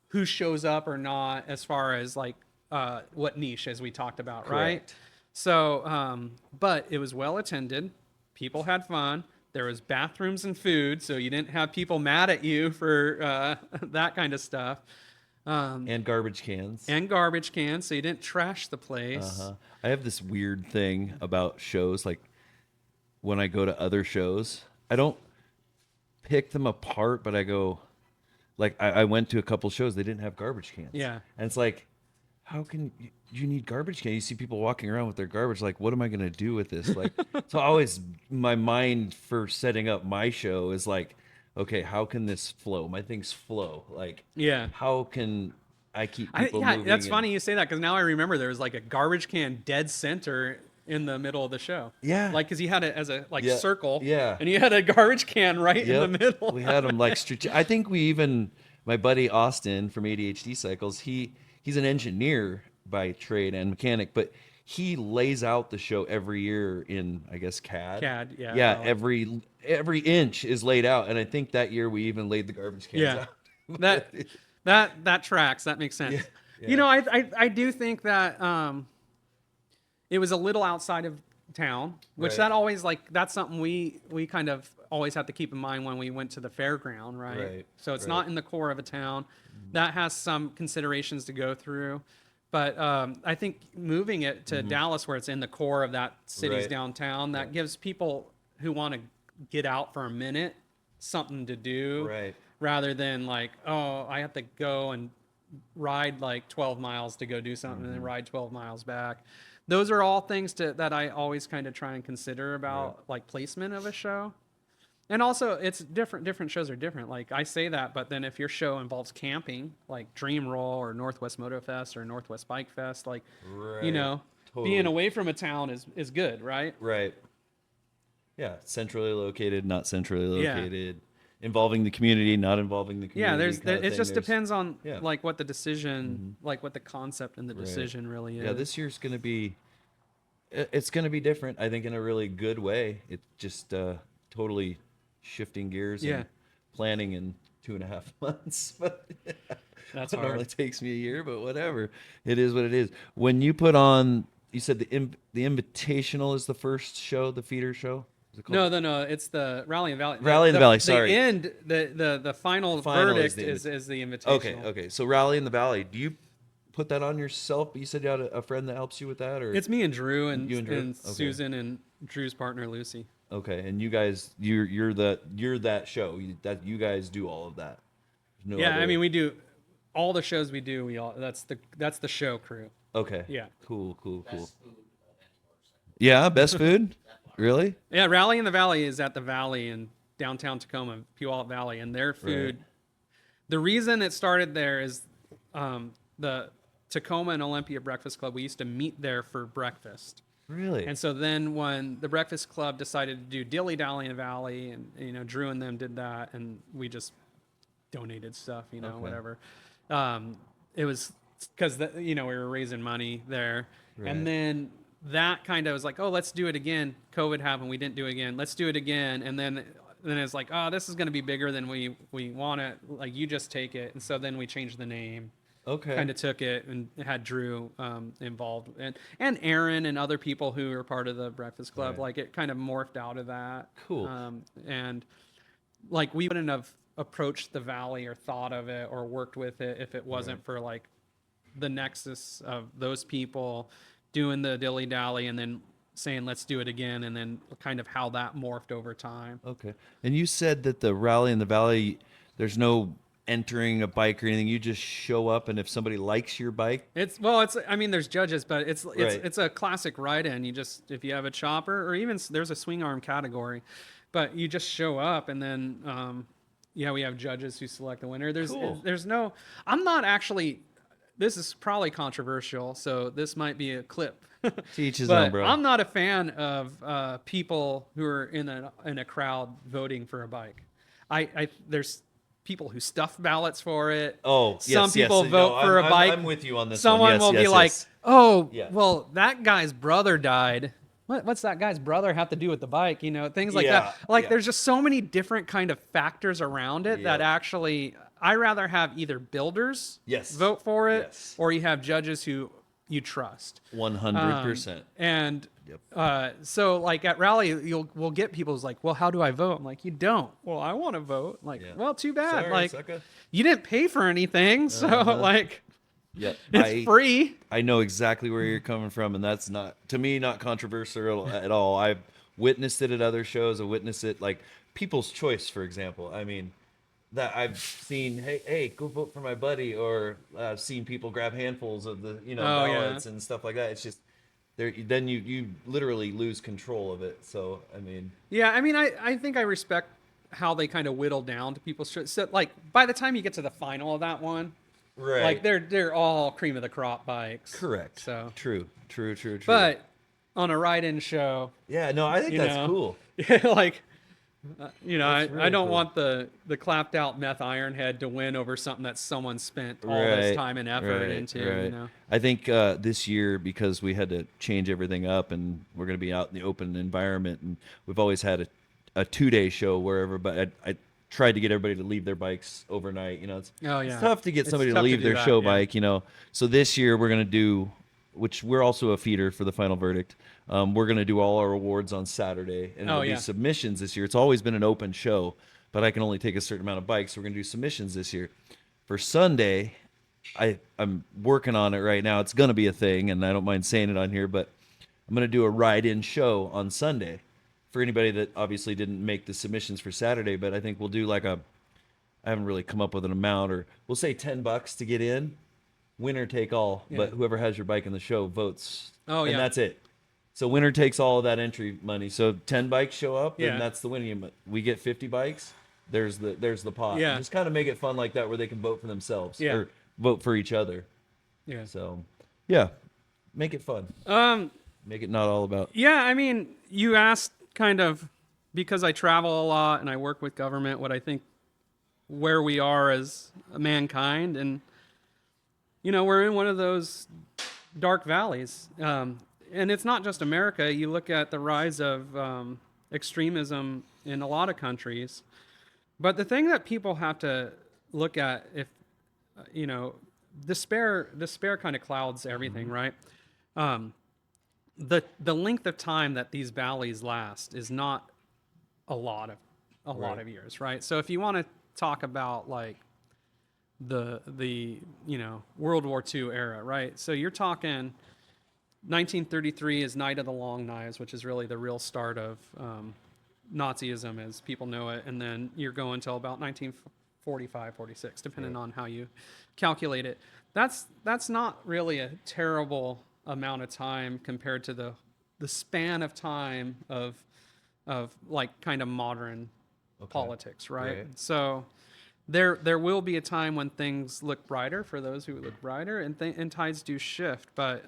who shows up or not as far as like what niche as we talked about, right? Correct. So, but it was well attended. People had fun. There was bathrooms and food, so you didn't have people mad at you for that kind of stuff. And garbage cans. And garbage cans, so you didn't trash the place. Uh-huh. I have this weird thing about shows. Like when I go to other shows, I don't pick them apart, but I go, like I went to a couple shows, they didn't have garbage cans. Yeah. And it's like, how can you need garbage cans? You see people walking around with their garbage, like, what am I going to do with this? Like, so always my mind for setting up my show is like, okay, how can this flow? My things flow. Like, Yeah. how can I keep people Yeah, moving? that's and- funny you say that because now I remember there was like a garbage can dead center in the middle of the show. Yeah. Like, because he had it as a Yeah, circle. yeah. And you had a garbage can right in Yep. the middle. We had them like I think we even my buddy Austin from ADHD Cycles. He's an engineer by trade and mechanic, but he lays out the show every year in, I guess, CAD. CAD, yeah. Yeah, Probably. every inch is laid out, and I think that year we even laid the garbage cans Yeah. out. That that tracks. That makes Yeah, sense. You yeah, know, I do think that it was a little outside of town, which right, that always like that's something we kind of always have to keep in mind when we went to the fairground, right? right, So it's right. not in the core of a town. That has some considerations to go through. But I think moving it to Dallas, where it's in the core of that city's Right. downtown, that Yeah. gives people who want to get out for a minute something to do Right. rather than like, oh, I have to go and ride like 12 miles to go do something and then ride 12 miles back. Those are all things that I always kind of try and consider Right. about like placement of a show. And also it's different shows are different. Like I say that, but then if your show involves camping, like Dream Roll or Northwest Moto Fest or Northwest Bike Fest, like, you Right. know, being Totally. away from a town is good, right? Right. Yeah. Centrally located, not centrally Yeah. located. Involving the community, not involving the Yeah, community. Kind of it thing. just depends on Yeah. like what the decision, like what the concept and the Right. decision really is. Yeah. This year's gonna be. It's gonna be different. I think in a really good way. It's just totally shifting gears Yeah. and planning in 2.5 months. But That's it normally hard. takes me a year, but whatever. It is what it is. When you put on, you said the Invitational is the first show, the feeder show. Is it called? No. It's the Rally and Valley. Rally in the Valley, sorry. The end, the final Final is verdict the is the Okay, invitational. okay. So Rally in the Valley. Do you put that on yourself? You said you had a friend that helps you with that, or It's me and Drew and, You and Drew? and Okay. Susan and Drew's partner Lucy. okay? And you guys, you're that show. You guys do all of that. There's no Yeah, I other- mean we do all the shows we do. We all that's the show crew. Okay. Yeah. Cool. Yeah, best food. Really? Yeah, Rally in the Valley is at the Valley in downtown Tacoma, Puyallup Valley, and their food. The reason it started there is the Tacoma and Olympia Breakfast Club. We used to meet there for breakfast. Really? And so then when the Breakfast Club decided to do Dilly Dally in the Valley, and Drew and them did that, and we just donated stuff, Okay. whatever. It was because we were raising money there, Right. and then that kind of was like, oh, let's do it again. COVID happened, we didn't do it again. Let's do it again, and then it's like, oh, this is going to be bigger than we want it. Like you just take it, and so then we changed the name. Okay. Kind of took it and had Drew involved and Aaron and other people who were part of the Breakfast Club. Right. Like it kind of morphed out of that. Cool. And like we wouldn't have approached the Valley or thought of it or worked with it if it wasn't for like the nexus of those people doing the dilly dally and then saying let's do it again, and then kind of how that morphed over time. Okay. And you said that the Rally in the Valley, there's no entering a bike or anything. You just show up, and if somebody likes your bike, I mean there's judges, but it's Right. it's a classic ride-in. You just, if you have a chopper or even there's a swing arm category, but you just show up, and then we have judges who select the winner. Cool. There's no, I'm not actually, this is probably controversial, so this might be a clip. to each his But own, bro. I'm not a fan of people who are in a crowd voting for a bike. There's people who stuff ballots for it. Oh, yes, some people yes. vote No, for I'm- a bike. I'm with you on this one. Someone Yes, will be yes, like, yes. "Oh, Yeah. well, that guy's brother died. What's that guy's brother have to do with the bike?" Things like Yeah, that. Like, yeah. there's just so many different kind of factors around it that Yep. actually, I rather have either builders Yes. vote for it, Yes. or you have judges who you trust. 100%. And Yep. so like at Rally, we'll get people who's like, well, how do I vote? I'm like, you don't. Well, I want to vote. Like, Yeah. well, too bad. Sorry, like, sucker. you didn't pay for anything, so like, Yep. it's free. I know exactly where you're coming from, and that's not, to me, not controversial at all. I've witnessed it at other shows. I've witnessed it, like People's Choice, for example. I mean, that I've seen, hey, go vote for my buddy, or I've seen people grab handfuls of the, Oh, yeah. ballots and stuff like that. It's just, then you literally lose control of it. So, I mean, Yeah, I mean, I think I respect how they kind of whittle down to people's choice. So like by the time you get to the final of that one, right. like they're all cream of the crop bikes. correct. So, True. but on a ride-in show, Yeah, no, I think you that's know, cool. like I really don't cool. want the clapped out meth iron head to win over something that someone spent all this Right, time and effort right, into, right. I think this year, because we had to change everything up and we're going to be out in the open environment, and we've always had a 2 day show wherever, but I tried to get everybody to leave their bikes overnight. Oh It's yeah. tough to get It's somebody to tough to leave do their that, show yeah. bike. So this year we're going to do, which we're also a feeder for the final verdict. We're going to do all our awards on Saturday, and Oh it'll be yeah. submissions this year. It's always been an open show, but I can only take a certain amount of bikes, so we're going to do submissions this year. For Sunday, I'm working on it right now. It's gonna be a thing, and I don't mind saying it on here, but I'm gonna do a ride-in show on Sunday for anybody that obviously didn't make the submissions for Saturday. But I think we'll do like I haven't really come up with an amount, or we'll say $10 to get in, winner take all. Yeah. But whoever has your bike in the show votes, Oh and yeah. that's it. So winner takes all of that entry money. So 10 bikes show up, then Yeah. that's the winning. We get 50 bikes. There's the pot. Yeah. Just kind of make it fun like that, where they can vote for themselves Yeah. or vote for each other. Yeah. So, yeah, make it fun. Um Make it not all about. yeah, I mean, you asked kind of because I travel a lot and I work with government what I think where we are as mankind, and we're in one of those dark valleys. And it's not just America. You look at the rise of extremism in a lot of countries. But the thing that people have to look at, if despair kind of clouds everything, right? The length of time that these valleys last is not a lot of years, right? So if you want to talk about like the World War II era, right? So you're talking 1933 is Night of the Long Knives, which is really the real start of Nazism as people know it, and then you're going till about 1945, 46, depending on how you calculate it. That's not really a terrible amount of time compared to the span of time of like kind of modern politics, right? Right. So there will be a time when things look brighter for those who look brighter, and tides do shift. But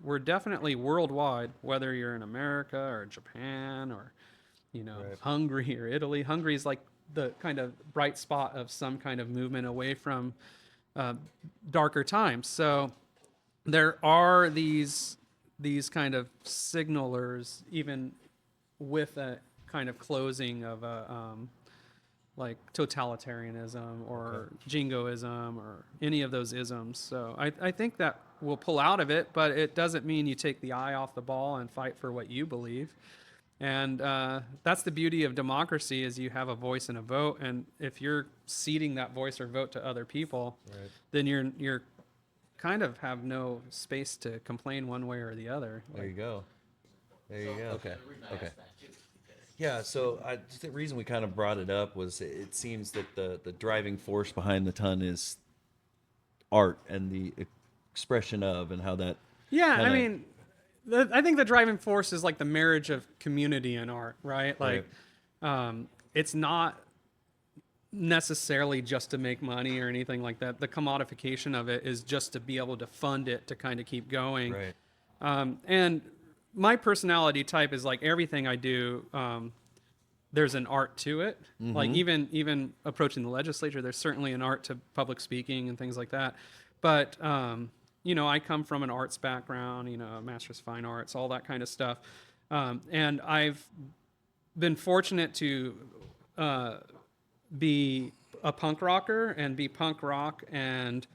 we're definitely worldwide, whether you're in America or Japan or Hungary or Italy. Hungary is like the kind of bright spot of some kind of movement away from darker times. So there are these kind of signalers, even with a kind of closing of a like totalitarianism or jingoism or any of those isms. So I think that we'll pull out of it, but it doesn't mean you take the eye off the ball and fight for what you believe. And that's the beauty of democracy, is you have a voice and a vote. And if you're ceding that voice or vote to other people, then you're kind of have no space to complain one way or the other. There you go. There you go. Okay. Okay. Yeah. So the reason we kind of brought it up was it seems that the driving force behind the ton is art and the expression of, and how that. Yeah, kinda- I mean, I think the driving force is like the marriage of community and art, right? Like, it's not necessarily just to make money or anything like that. The commodification of it is just to be able to fund it to kind of keep going. Right. And my personality type is like everything I do. There's an art to it. Like even approaching the legislature, there's certainly an art to public speaking and things like that. But I come from an arts background, a master's of fine arts, all that kind of stuff. And I've been fortunate to be a punk rocker and be punk rock and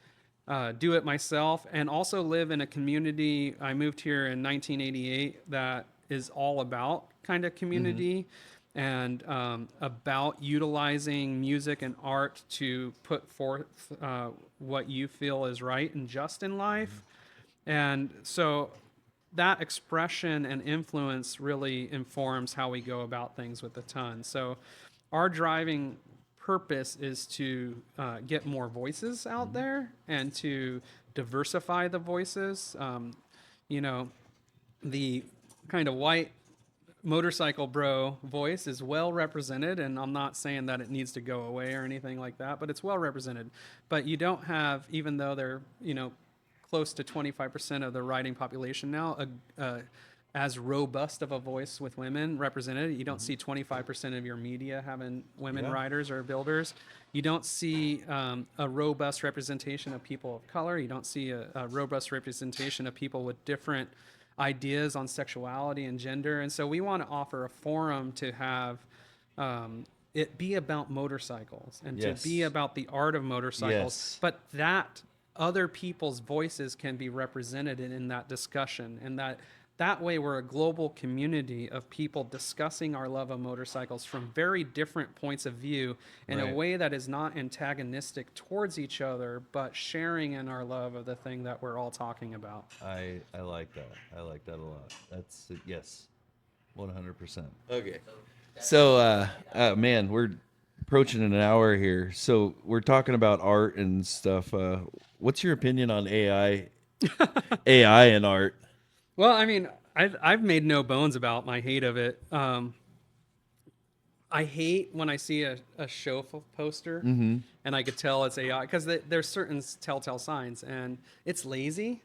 do it myself, and also live in a community. I moved here in 1988 that is all about kind of community and about utilizing music and art to put forth what you feel is right and just in life. And so that expression and influence really informs how we go about things with the ton. So our driving purpose is to get more voices out there and to diversify the voices. The kind of white motorcycle bro voice is well represented, and I'm not saying that it needs to go away or anything like that, but it's well represented. But you don't have, even though they're close to 25% of the riding population now, as robust of a voice with women represented. You don't see 25% of your media having women writers or builders. You don't see a robust representation of people of color. You don't see a robust representation of people with different ideas on sexuality and gender. And so we want to offer a forum to have it be about motorcycles and to be about the art of motorcycles, but that other people's voices can be represented in that discussion, and that way we're a global community of people discussing our love of motorcycles from very different points of view in a way that is not antagonistic towards each other, but sharing in our love of the thing that we're all talking about. I like that. I like that a lot. That's yes, 100%. Okay. So, man, we're approaching an hour here. So we're talking about art and stuff. What's your opinion on AI, AI and art? Well, I mean, I've made no bones about my hate of it. I hate when I see a show poster and I could tell it's AI because there's certain telltale signs, and it's lazy.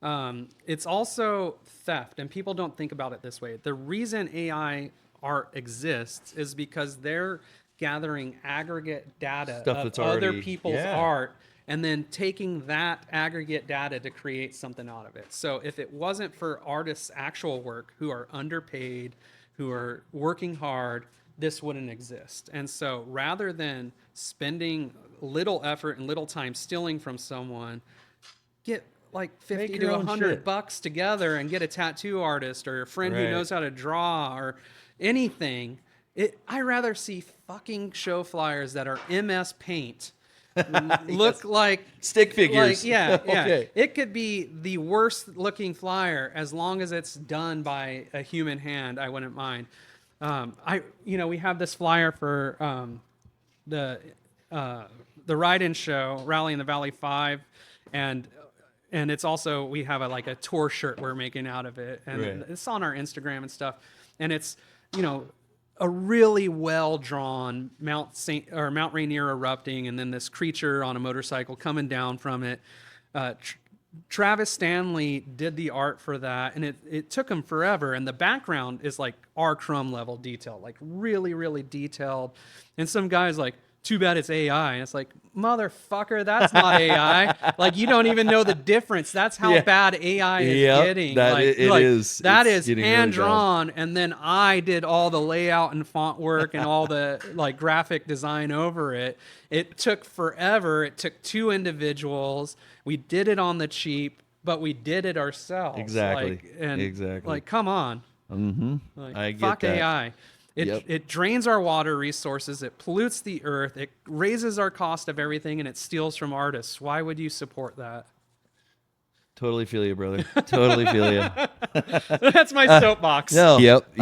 It's also theft, and people don't think about it this way. The reason AI art exists is because they're gathering aggregate data Stuff of that's other already- people's art and then taking that aggregate data to create something out of it. So if it wasn't for artists' actual work who are underpaid, who are working hard, this wouldn't exist. And so rather than spending little effort and little time stealing from someone, get like 50 Make to your own shit. $100 together and get a tattoo artist or a friend who Right. knows how to draw or anything. I rather see fucking show flyers that are MS Paint look like Stick figures. Like, yeah. Okay. It could be the worst looking flyer as long as it's done by a human hand. I wouldn't mind. We have this flyer for the ride-in show, Rally in the Valley 5, and it's also we have a tour shirt we're making out of it, and Right. it's on our Instagram and stuff, and it's a really well drawn Mount Rainier erupting, and then this creature on a motorcycle coming down from it. Travis Stanley did the art for that, and it took him forever. And the background is like R. Crumb level detail, like really, really detailed. And some guy's like, too bad it's AI. And it's like, motherfucker, that's not AI. Like, you don't even know the difference. That's how bad AI is getting. It is. That It's is getting really hand bad. drawn, and then I did all the layout and font work and all the graphic design over it. It took forever. It took 2 individuals. We did it on the cheap, but we did it ourselves. Exactly. Exactly. Like, come on. Mm-hmm. I get Fuck that. AI. It drains our water resources. It pollutes the earth. It raises our cost of everything, and it steals from artists. Why would you support that? Totally feel you, brother. Totally feel you. That's my soapbox. No. Yep.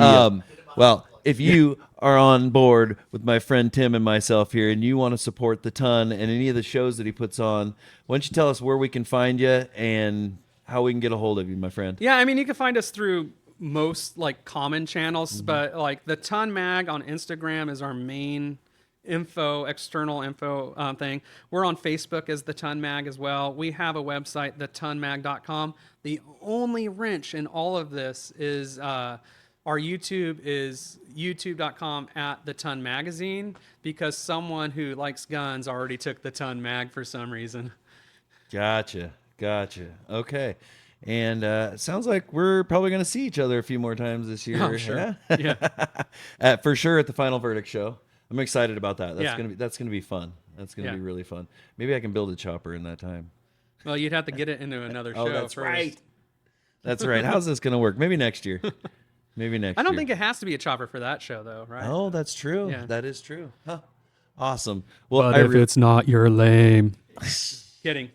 Well, if you are on board with my friend Tim and myself here, and you want to support the Ton and any of the shows that he puts on, why don't you tell us where we can find you and how we can get a hold of you, my friend? Yeah, I mean, you can find us through most common channels, but the Ton Mag on Instagram is our main external info thing. We're on Facebook as the Ton Mag as well. We have a website, thetonmag.com. The only wrench in all of this is our YouTube is youtube.com at the Ton Magazine, because someone who likes guns already took the Ton Mag for some reason. Gotcha. Okay. And it sounds like we're probably going to see each other a few more times this year. Oh, sure. Yeah. For sure at the Final Verdict show. I'm excited about that. That's Yeah. gonna be fun. That's gonna Yeah. be really fun. Maybe I can build a chopper in that time. Well, you'd have to get it into another show That's first. right. That's right. How's this gonna work? Maybe next year. I don't think it has to be a chopper for that show, though, right? Oh, that's true. Yeah. That is true. Huh. Awesome. Well, But if it's not, you're lame. Kidding.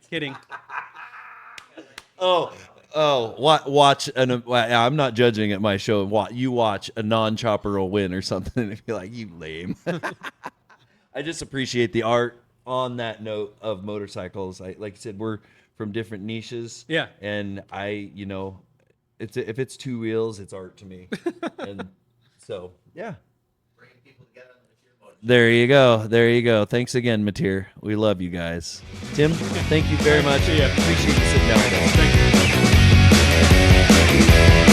Watch I'm not judging at my show. Watch a non-chopper will win or something and be like, you lame. I just appreciate the art on that note of motorcycles. Like you said, we're from different niches. Yeah. And if it's 2 wheels, it's art to me. And so, yeah. Bringing people together on the Metier Moto Show. There you go. Thanks again, Metier. We love you guys. Tim, thank you very much. See ya. Appreciate you sitting down with us. Thank you.